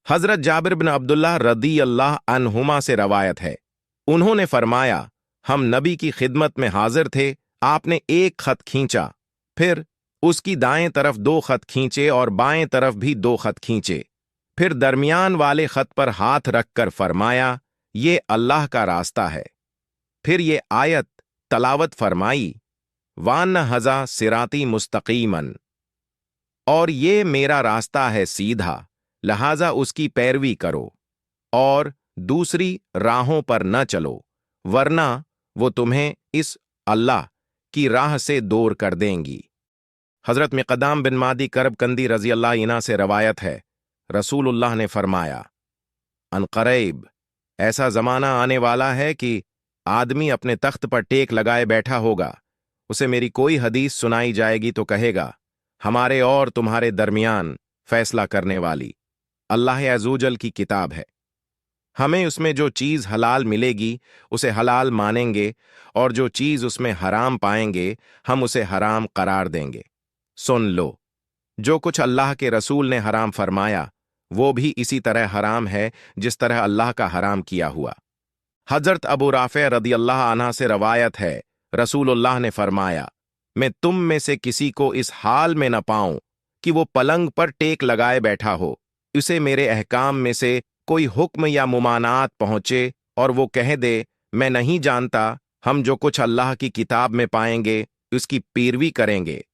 हजरत जाबिर बिन अब्दुल्लाह रदी अल्लाह अन्हुमा से रवायत है, उन्होंने फरमाया, हम नबी की खिदमत में हाजिर थे, आपने एक खत खींचा, फिर उसकी दाएं तरफ 2 खत खींचे और बाएं तरफ भी 2 खत खींचे, फिर दरमियान वाले खत पर हाथ रखकर फरमाया, ये अल्लाह का रास्ता है। फिर ये आयत तलावत फरमाई, वान हज़ा सिराती मुस्तकीमन, और ये मेरा रास्ता है सीधा, लिहाजा उसकी पैरवी करो और दूसरी राहों पर न चलो, वरना वो तुम्हें इस अल्लाह की राह से दूर कर देंगी। हजरत मिक़दाम बिन मादी करब कंदी रजी अल्लाह इन्हा से रवायत है, रसूलुल्लाह ने फरमाया, अनक़रीब ऐसा ज़माना आने वाला है कि आदमी अपने तख्त पर टेक लगाए बैठा होगा, उसे मेरी कोई हदीस सुनाई जाएगी तो कहेगा, हमारे और तुम्हारे दरमियान फैसला करने वाली अल्लाह अज़्ज़वजल की किताब है, हमें उसमें जो चीज़ हलाल मिलेगी उसे हलाल मानेंगे और जो चीज़ उसमें हराम पाएंगे हम उसे हराम करार देंगे। सुन लो, जो कुछ अल्लाह के रसूल ने हराम फरमाया वो भी इसी तरह हराम है जिस तरह अल्लाह का हराम किया हुआ। हजरत अबू राफ़े रदी अल्लाह अन्हा से रवायत है, रसूलुल्लाह ने फरमाया, मैं तुम में से किसी को इस हाल में न पाऊं कि वो पलंग पर टेक लगाए बैठा हो, उसे मेरे अहकाम में से कोई हुक्म या मुमानात पहुंचे और वो कह दे, मैं नहीं जानता, हम जो कुछ अल्लाह की किताब में पाएंगे उसकी पैरवी करेंगे,